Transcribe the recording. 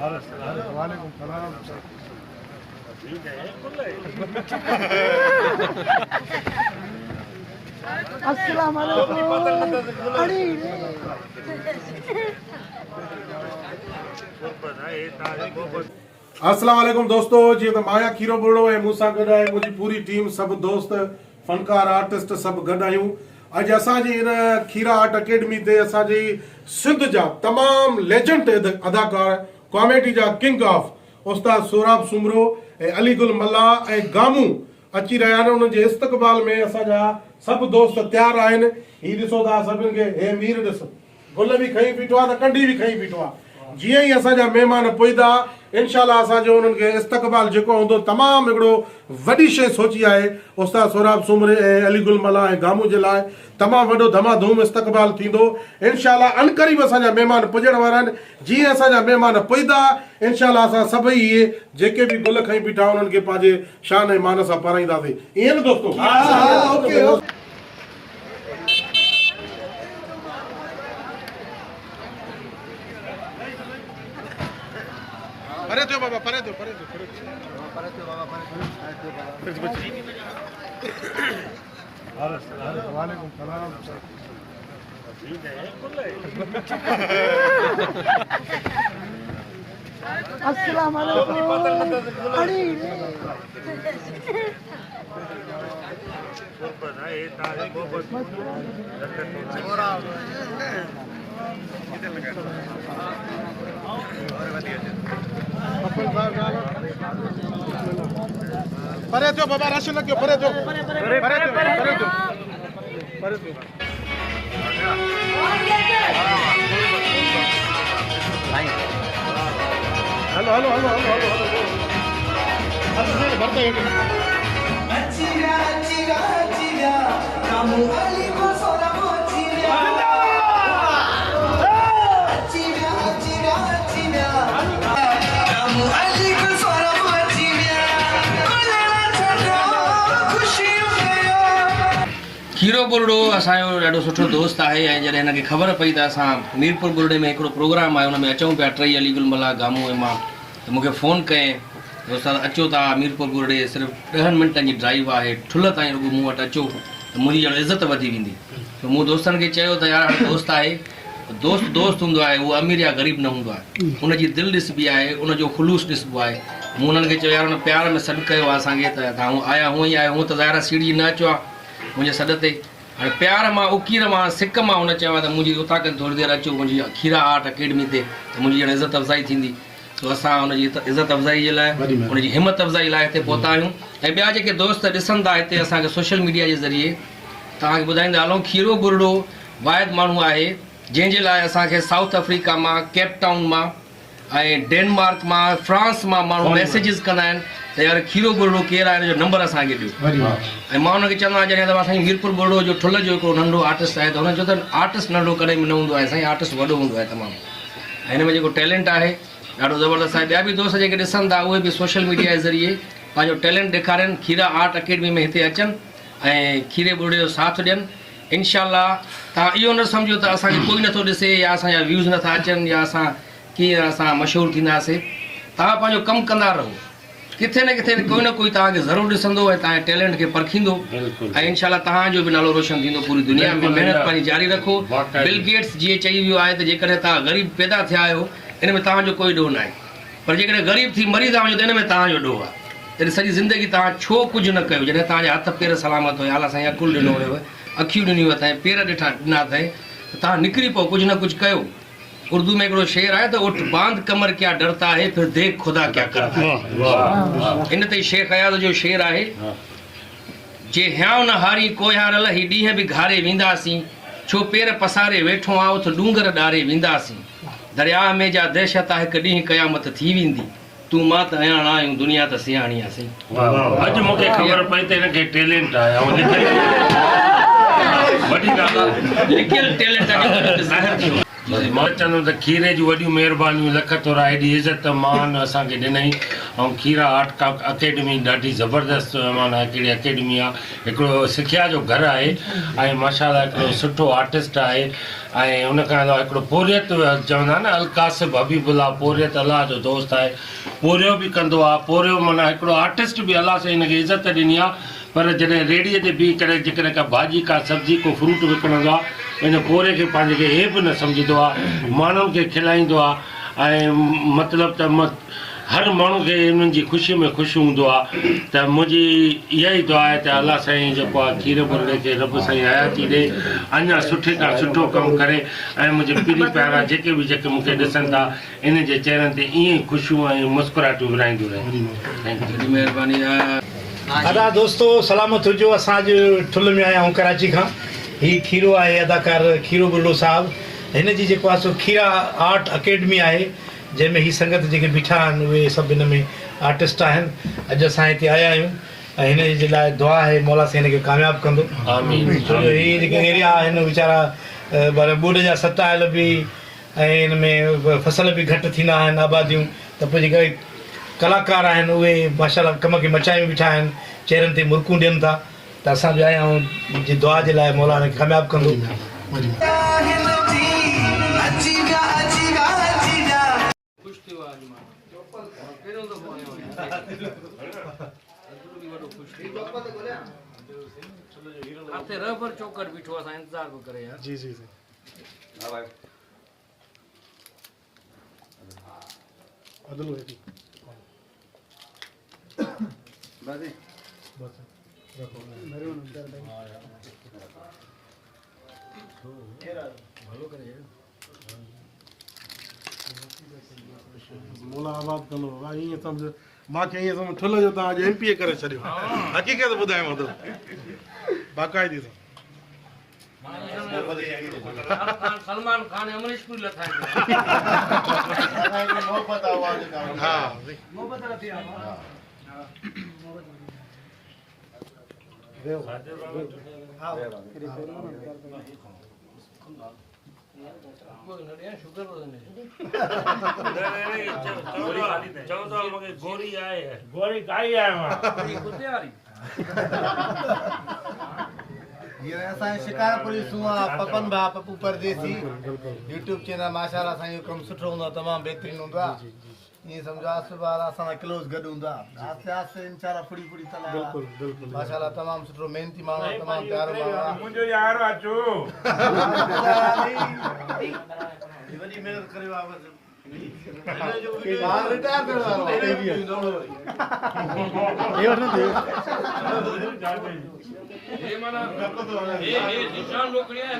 वालेकुम सलाम। अस्सलाम वालेकुम। अस्सलाम वालेकुम दोस्तों, जी तो माया खीरो बुर्डो है मूसा गड है मुझी पूरी टीम सब दोस्त फनकार आर्टिस्ट सब गड आयूं। अज असांजी इन खीरा आर्ट अकेडमी ते असांजी सिंध जा तमाम लेजेंड अदाकार कॉमेडी जा किंग ऑफ उस्ताद सोराब सुमरो ऐं अली गुल मल्ला ऐं गामू अची रहिया आहिनि। उन्हनि जे इस्तक़बाल में असांजा सभु दोस्त तयारु आहिनि। ही ॾिसो था सभिनि खे, हे मीर ॾिस, गुल बि खई बीठो आहे त कंडी बि खई बीठो आहे। जीअं ई असांजा महिमान पुॼंदा इंशाल्लाह असांजो उन्हनि खे इस्तक़बाल जेको हूंदो तमामु हिकिड़ो वॾी शइ सोची आहे उस्ताद सोराब सुमरे ऐं अली गुल मल्ला ऐं गामू जे लाइ तमामु वॾो धमाधूम इस्तक़बाल थींदो इंशाल्लाह। अनक़रीब असांजा महिमान पुॼण वारा आहिनि। जीअं असांजा महिमान पुॼंदा इंशाल्लाह असां सभई इहे जेके बि गुल खई बीठा उन्हनि खे पंहिंजे शान ऐं मान सां पाराईंदासीं। ईअं न दोस्तो? परे थियो बाबा, परे थियो, परे थियो, परे थियो, परे थियो बाबा, परे थियो, परे थियो। वालेकुम सलाम। अस्सलाम वालेकुम। परे थियो बाबा, रश न कयो, परे थियो, परे थियो, परे थियो, परे थियो। Hello hello hello hello hello hello भरते हैं। अचिरा अचिरा अचिरा कामू अली को सोना मोचिरा अचिरा अचिरा अचिरा कामू अली को सोना मोचिरा कोलेला छड़ो खुशी हुयो। खीरो बुर्डो असांजो ॾाढो सुठो दोस्त आहे ऐं जॾहिं हिनखे ख़बर पई त असां मीरपुर बुर्डे में हिकिड़ो प्रोग्राम आहे, हुन में अचूं पिया टई अली गुल मल्ला गामू ऐं मां, त मूंखे फ़ोन कयईं दोस्त अचो था मीरपुर बुर्डे, सिर्फ़ु 10 मिंटनि जी ड्राइव आहे, ठुल ताईं रुॻो मूं वटि अचो त मुंहिंजी ॼण इज़त वधी वेंदी। त मूं दोस्तनि खे चयो त यार हाणे दोस्त आहे, दोस्त दोस्त हूंदो आहे, उहो अमीर या ग़रीब न हूंदो आहे, उनजी दिलि ॾिसबी आहे, उनजो ख़ुलूस ॾिसबो आहे। मूं हुननि खे चयो यार हुन प्यार में सॾु कयो आहे असांखे, त तव्हां आया हूअं ई आयो, हूअं त ज़ाहिर सीढ़ी न अचो आहे मुंहिंजे सॾ ते। हाणे प्यार मां उकीर मां सिक मां हुन चयो आहे त मुंहिंजी उतां खां थोरी देरि अचो मुंहिंजी खीरा आर्ट अकेडमी ते, त मुंहिंजी ॼण इज़त अफ़ज़ाई थींदी। तो असां हुनजी इज़त अफ़ज़ाई जे लाइ, हुनजी हिमत अफ़ज़ाई लाइ हिते पहुता आहियूं। ऐं ॿिया जेके दोस्त ॾिसनि था हिते असांखे सोशल मीडिया जे ज़रिए, तव्हांखे ॿुधाईंदा हलूं खीरो बुर्डो वाहिद माण्हू आहे जंहिंजे लाइ असांखे साउथ अफ्रीका मां, केप टाउन मां ऐं डेनमार्क मां, फ्रांस मां माण्हू मैसेजिस कंदा आहिनि त यार खीरो बुर्डो केरु आहे, हिन जो नंबर असांखे ॾियो। ऐं मां हुनखे चवंदो आहियां जॾहिं त साईं मीरपुर बुर्डो जो ठुल जो हिकिड़ो नंढो आर्टिस्ट आहे, त हुन चयो त आर्टिस्ट नंढो कॾहिं बि न हूंदो आहे साईं, आर्टिस्ट वॾो हूंदो आहे तमामु। ऐं हिन में जेको टैलेंट आहे ॾाढो ज़बरदस्त आहे। ॿिया बि दोस्त जेके ॾिसनि था उहे बि सोशल मीडिया जे ज़रिए पंहिंजो टैलेंट ॾेखारनि, खीरा आर्ट अकेडमी में हिते अचनि ऐं खीरे बुर्डे जो साथ ॾियनि। इंशाल्लाह तव्हां इहो न सम्झो त असांखे कोई नथो ॾिसे या असांजा व्यूज़ नथा अचनि या असां कीअं असां मशहूरु थींदासीं। तव्हां पंहिंजो कमु कंदा रहो, किथे न किथे कोई न कोई तव्हांखे ज़रूरु ॾिसंदो ऐं तव्हांजे टैलेंट खे परखींदो ऐं इंशाल्लाह तव्हांजो बि नालो रोशन थींदो पूरी दुनिया में। महिनत पंहिंजी जारी रखो। बिल गेट्स जीअं चई वियो आहे त जेकॾहिं तव्हां ग़रीब पैदा थिया आहियो इन में तव्हांजो कोई ॾोह न आहे, पर जेकॾहिं ग़रीब थी मरी था वञो त इन में तव्हांजो ॾोह आहे। तॾहिं सॼी ज़िंदगी तव्हां छो कुझु न कयो, जॾहिं तव्हांजे हथ पेर सलामत हुया, अलाह साईं अकुलु ॾिनो हुयव, अखियूं ॾिनियूं अथई, पेर ॾिना अथई, त तव्हां निकिरी पओ, कुझु न कुझु कयो। उर्दू में हिकिड़ो शेर आहे त उठ बांध कमर क्या डरता है फिर देख खुदा क्या करता है। इन ते शेख हयात जो शेर आहे, जे ह्याव न हारी कोहारल ही ॾींहं बि घारे वेंदासीं, छो पेर पसारे वेठो आ उथ डूंगर ॾारे वेंदासीं, दरिया में जा दहशत आहे हिकु ॾींहुं क़यामत थी वेंदी, तूं मां त अयाणा आहियूं दुनिया त सियाणी आहे। अॼु मूंखे ख़बर पई त हिनखे टैलेंट आहे ऐं वॾी ॻाल्हि आहे, लिकियल टैलेंट आहे ज़ाहिर थियो। मां चवंदुमि त खीरे जूं वॾियूं महिरबानियूं लख तोरा हेॾी इज़त मान असांखे ॾिनई ऐं खीरा आर्ट अकेडमी ॾाढी ज़बरदस्त माना हिकिड़ी अकेडमी आहे, हिकिड़ो सिखिया जो घरु आहे ऐं माशाल्लाह हिकिड़ो सुठो आर्टिस्ट आहे ऐं उन खां अलावा हिकिड़ो पोरियत चवंदा न अलकासिब हबीबुल्ला पोरियत अलाह जो दोस्त आहे, पोरियो बि कंदो आहे, पोरियो माना हिकिड़ो आर्टिस्ट बि अलाह सां हिनखे इज़त ॾिनी आहे। पर जॾहिं रेड़ीअ ते बीह करे जेकॾहिं का भाॼी का सब्जी को फ्रूट विकिणंदो आहे इन पोरे खे पंहिंजे खे हे बि न सम्झंदो आहे, माण्हुनि खे खिलाईंदो आहे ऐं मतिलबु त हर माण्हू खे इन्हनि जी ख़ुशी में ख़ुशि हूंदो आहे। त मुंहिंजी इहा ई दुआ आहे त अलाह साईं जेको आहे खीर बुरड़े खे रब साईं हयाती ॾे, अञा सुठे खां सुठो कमु करे ऐं मुंहिंजे पीढ़ी प्यारा जेके मूंखे ॾिसनि था इन जे चेहरनि ते ईअं ई ख़ुशियूं ऐं मुस्कुराहटूं विराईंदियूं रहनि। महिरबानी आहे। अदा दोस्तो सलामत हुजो। असां अॼु ठुल में आया आहियूं कराची खां। हीउ खीरो आहे अदाकार खीरो बुरड़ो साहिबु, हिन जी जेको आहे सो खीरा आर्ट अकेडमी आहे जंहिंमें हीअ संगत जेके बीठा आहिनि उहे सभु हिन में आर्टिस्ट आहिनि। अॼु असां हिते आया आहियूं ऐं हिन जे लाइ दुआ आहे मौला साईं हिनखे कामयाबु कंदो। आमीन। छो जो हीअ जेके एरिया आहिनि वीचारा ॿूॾ जा सटायल बि ऐं हिन में फसल बि घटि थींदा आहिनि आबादियूं, त पोइ जेके कलाकार आहिनि उहे माशाल्लाह कम खे मचायूं बीठा आहिनि, चेहरनि ते मुर्कूं ॾियनि था। त असां बि आया आहियूं जी दुआ जे लाइ मौला हिनखे कामयाबु कंदो। ख़ुशि थियो आहे अॼु मां पहिरियों दफ़ो आयो आहियां। हथे रबर चौकट बीठो असां इंतज़ार पियो करे यार। जी जी जी अदल है मोला आबाद कंदो ईअं सम्झ मूंखे ईअं सम्झ ठुल जो तव्हां अॼु MP करे छॾियो। हक़ीक़त ॿुधायांव थो बाक़ाइदी सां। सलमान खान अमरीश पुरी लथा हा गोरी आहे गोरी काई आहे ये असांजे शिकारपुरी सुआ पपन भा पप्पू परदेसी यूट्यूब चैनल माशाल्लाह असांजो कमु सुठो हूंदो आहे, तमामु बहितरीनु हूंदो आहे। ईअं सम्झो आसे पासे असां क्लोज गॾु हूंदा आसे आसे इंशाल्लाह फुड़ी फुड़ी तला माशाल्लाह तमामु सुठो मेहनती माण्हू आहे, तमामु प्यारो माण्हू आहे। मुंहिंजो यार अचो वॾी महिनत करे वापसि ये माना ये निशान लोकड़िया है।